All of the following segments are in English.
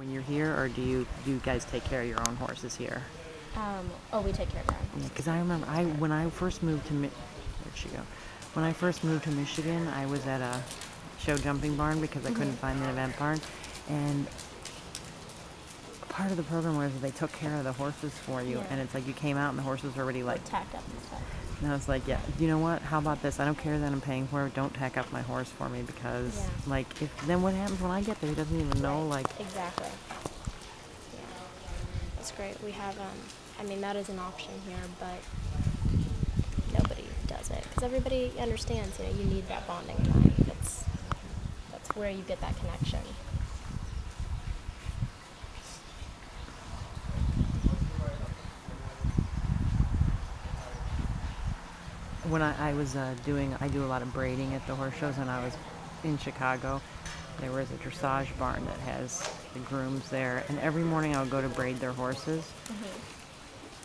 when you're here, or do you guys take care of your own horses here? Oh, we take care of our own horses. Yeah, because I remember when I first moved to where'd she go? When I first moved to Michigan, I was at a show jumping barn because I couldn't find an event barn, and part of the program was they took care of the horses for you, and it's like you came out and the horses were already like tacked up and stuff. And I was like, yeah, you know what? How about this? I don't care that I'm paying for it. Don't tack up my horse for me because, like, then what happens when I get there? He doesn't even know, like. Exactly. Yeah. That's great. We have, I mean, that is an option here, but nobody does it because everybody understands, you know, you need that bonding time. That's where you get that connection. When I was I do a lot of braiding at the horse shows, and I was in Chicago. There was a dressage barn that has the grooms there, and every morning I would go to braid their horses,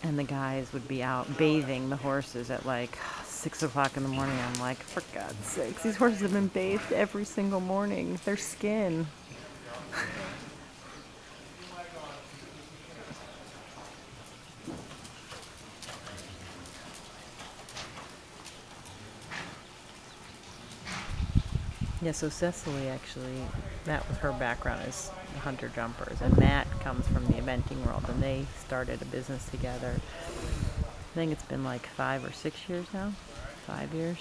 and the guys would be out bathing the horses at like 6 o'clock in the morning. I'm like, for God's sakes, these horses have been bathed every single morning. Their skin. Yeah, so Cecily actually, that was her background is hunter jumpers, and Matt comes from the eventing world, and they started a business together. I think it's been like 5 or 6 years now, 5 years.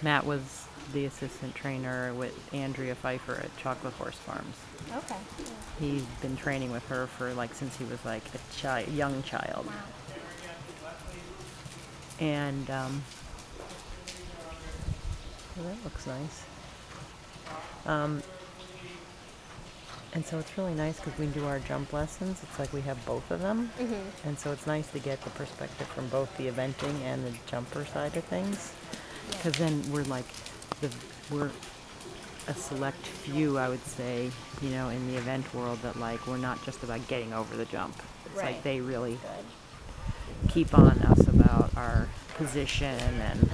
Matt was the assistant trainer with Andrea Pfeiffer at Chocolate Horse Farms. Okay. He's been training with her for like since he was like a young child. Wow. And well, that looks nice. And so it's really nice because we do our jump lessons. It's like we have both of them. And so it's nice to get the perspective from both the eventing and the jumper side of things. Because then we're like, we're a select few, I would say, you know, in the event world that like, we're not just about getting over the jump. It's like they really keep on us about our position and,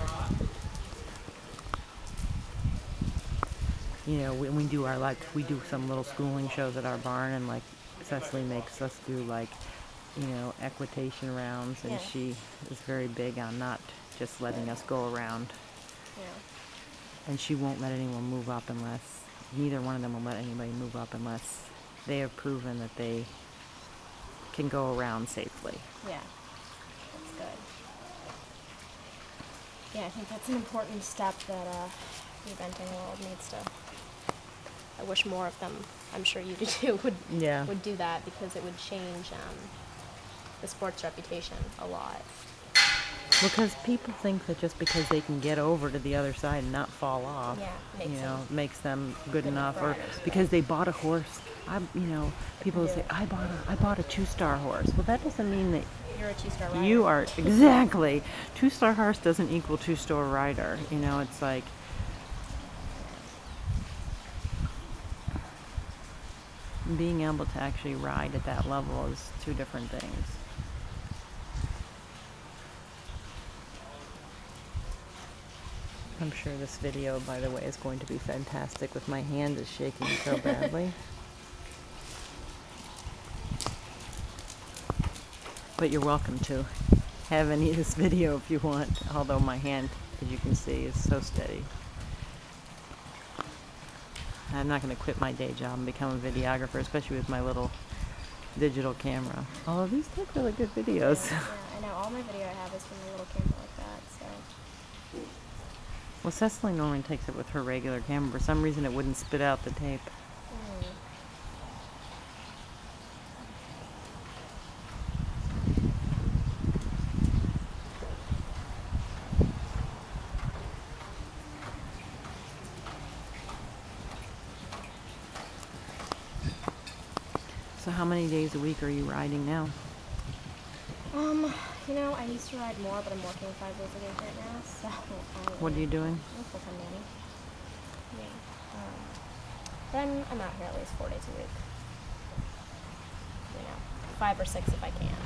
you know, we do our, like, we do some little schooling shows at our barn, and, like, Cecily makes us do, like, you know, equitation rounds, and she is very big on not just letting us go around. And she won't let anyone move up unless, neither one of them will let anybody move up unless they have proven that they can go around safely. Yeah, that's good. Yeah, I think that's an important step that the eventing world needs to. I wish more of them, I'm sure you do too, would do that, because it would change the sport's reputation a lot. Because people think that just because they can get over to the other side and not fall off, makes them good enough, or because they bought a horse. You know, people say, I bought a 2-star horse. Well, that doesn't mean that you're a 2-star rider. You are, exactly. 2-star horse doesn't equal 2-star rider. You know, it's like, being able to actually ride at that level is two different things. I'm sure this video, by the way, is going to be fantastic with my hand is shaking so badly. But you're welcome to have any of this video if you want, although my hand, as you can see, is so steady. I'm not going to quit my day job and become a videographer, especially with my little digital camera. Although these take really good videos. Yeah, I know. All my video I have is from a little camera like that, so. Well, Cecily normally takes it with her regular camera. For some reason, it wouldn't spit out the tape. So how many days a week are you riding now? You know, I used to ride more, but I'm working 5 days a week right now, so. What are you doing? I'm a full-time nanny. Yeah. But I'm out here at least 4 days a week. You know, 5 or 6 if I can.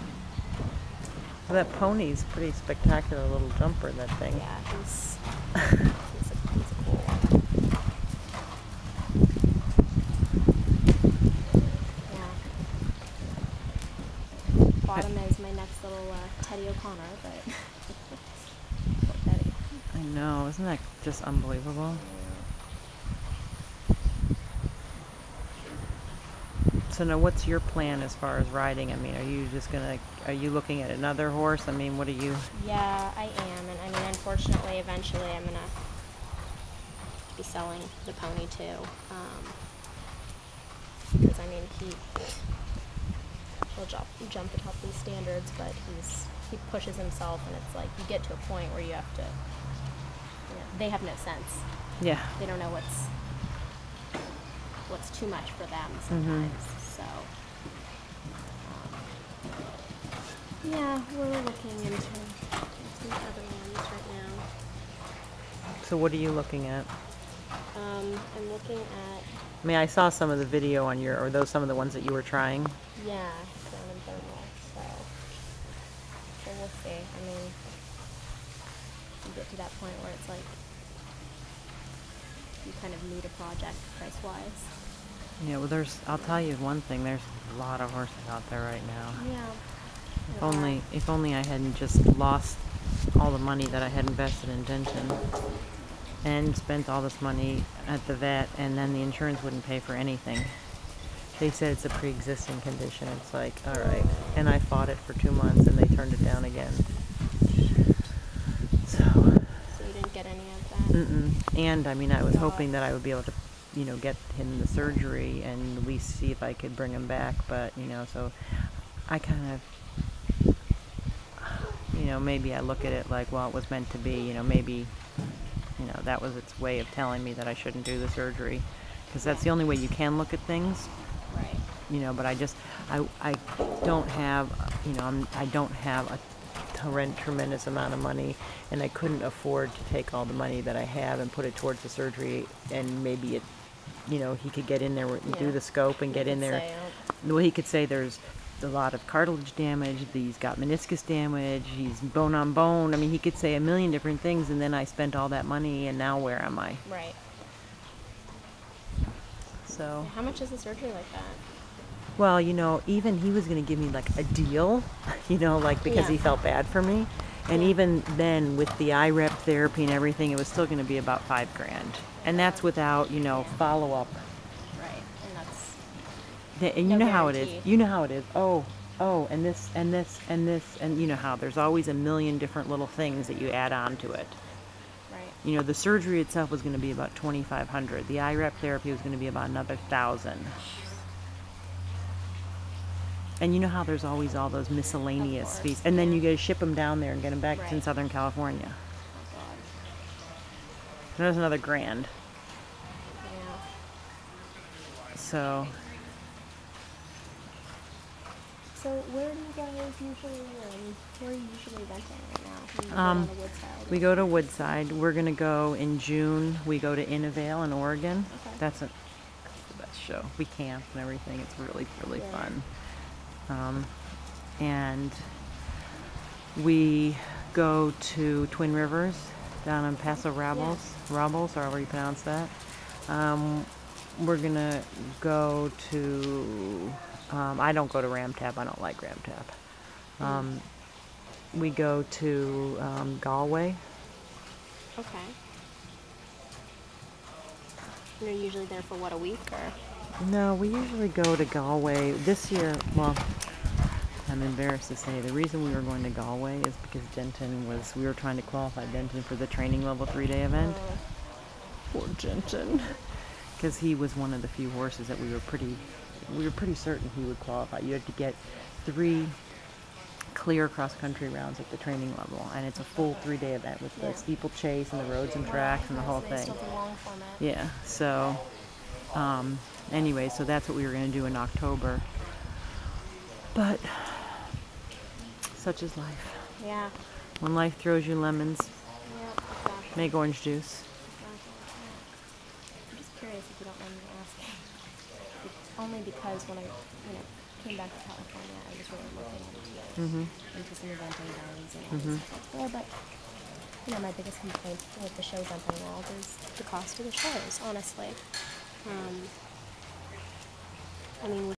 Well, that pony's pretty spectacular little jumper, that thing. Yeah, he's a cool one. bottom is my next little Teddy O'Connor, but poor Teddy. I know, isn't that just unbelievable? So now what's your plan as far as riding? I mean, are you looking at another horse? I mean, what are you? Yeah, I am, and I mean, unfortunately, eventually I'm gonna be selling the pony too, because I mean, he'll jump atop these standards, but he pushes himself, and it's like you get to a point where you have to, they have no sense. Yeah. They don't know what's too much for them sometimes. So, yeah, we're looking into other ones right now. So what are you looking at? I'm looking at, I mean, I saw some of the video on some of the ones that you were trying. yeah, crown and thermal. So we'll see. I mean, you get to that point where it's like you kind of need a project price-wise. Yeah, well, I'll tell you one thing, there's a lot of horses out there right now. Yeah. If only I hadn't just lost all the money that I had invested in Denton and spent all this money at the vet, and then the insurance wouldn't pay for anything. They said it's a pre-existing condition. It's like, all right. And I fought it for 2 months, and they turned it down again. So you didn't get any of that? Mm-mm. And, I mean, I was hoping that I would be able to, get him the surgery and at least see if I could bring him back. But, so I kind of, maybe I look at it like, well, it was meant to be. Maybe, that was its way of telling me that I shouldn't do the surgery. Because that's the only way you can look at things. Right. But I don't have, I don't have a tremendous amount of money, and I couldn't afford to take all the money that I have and put it towards the surgery, and maybe he could get in there and do the scope and get in there. Well, he could say there's a lot of cartilage damage, he's got meniscus damage, he's bone on bone. I mean, he could say a million different things, and then I spent all that money, and now where am I? Right. So. How much is a surgery like that? Well, even he was going to give me like a deal, because he felt bad for me. And even then, with the IREP therapy and everything, it was still going to be about $5,000. And that's without, follow-up. Right. And that's And you know how it is. guarantee. You know how it is. Oh, and this, and this, and this. And you know how there's always a million different little things that you add on to it. Right. The surgery itself was going to be about $2,500. The IREP therapy was going to be about another $1,000. And you know how there's always all those miscellaneous fees. And then you got to ship them down there and get them back in Southern California. Oh, God. There's another $1,000. Yeah. So where do you guys usually, where are you usually renting right now? You go to Woodside? we go to Woodside. We're going to go in June. We go to Innervale in Oregon. Okay. That's the best show. We camp and everything. It's really, really fun. And we go to Twin Rivers down in Paso Robles, Robles, or however you pronounce that. We're gonna go to, I don't go to Ramtap, I don't like Ramtap. We go to Galway. Okay. And you're usually there for what, a week or? No, we usually go to Galway. This year, well, I'm embarrassed to say, the reason we were going to Galway is because we were trying to qualify Denton for the training level 3-day event. Poor Denton. Because he was one of the few horses that we were pretty certain he would qualify. You had to get 3 clear cross-country rounds at the training level, and it's a full 3-day event with the steeplechase and the roads and tracks and the whole thing. Yeah, so anyway, so that's what we were going to do in October. But such is life. Yeah. When life throws you lemons, Exactly. make orange juice. I'm just curious if you don't mind me asking. Only because when I came back to California, I was really looking into some eventing guns and all this stuff. Well, but my biggest complaint with the show jumping world is the cost of the shows, honestly. I mean,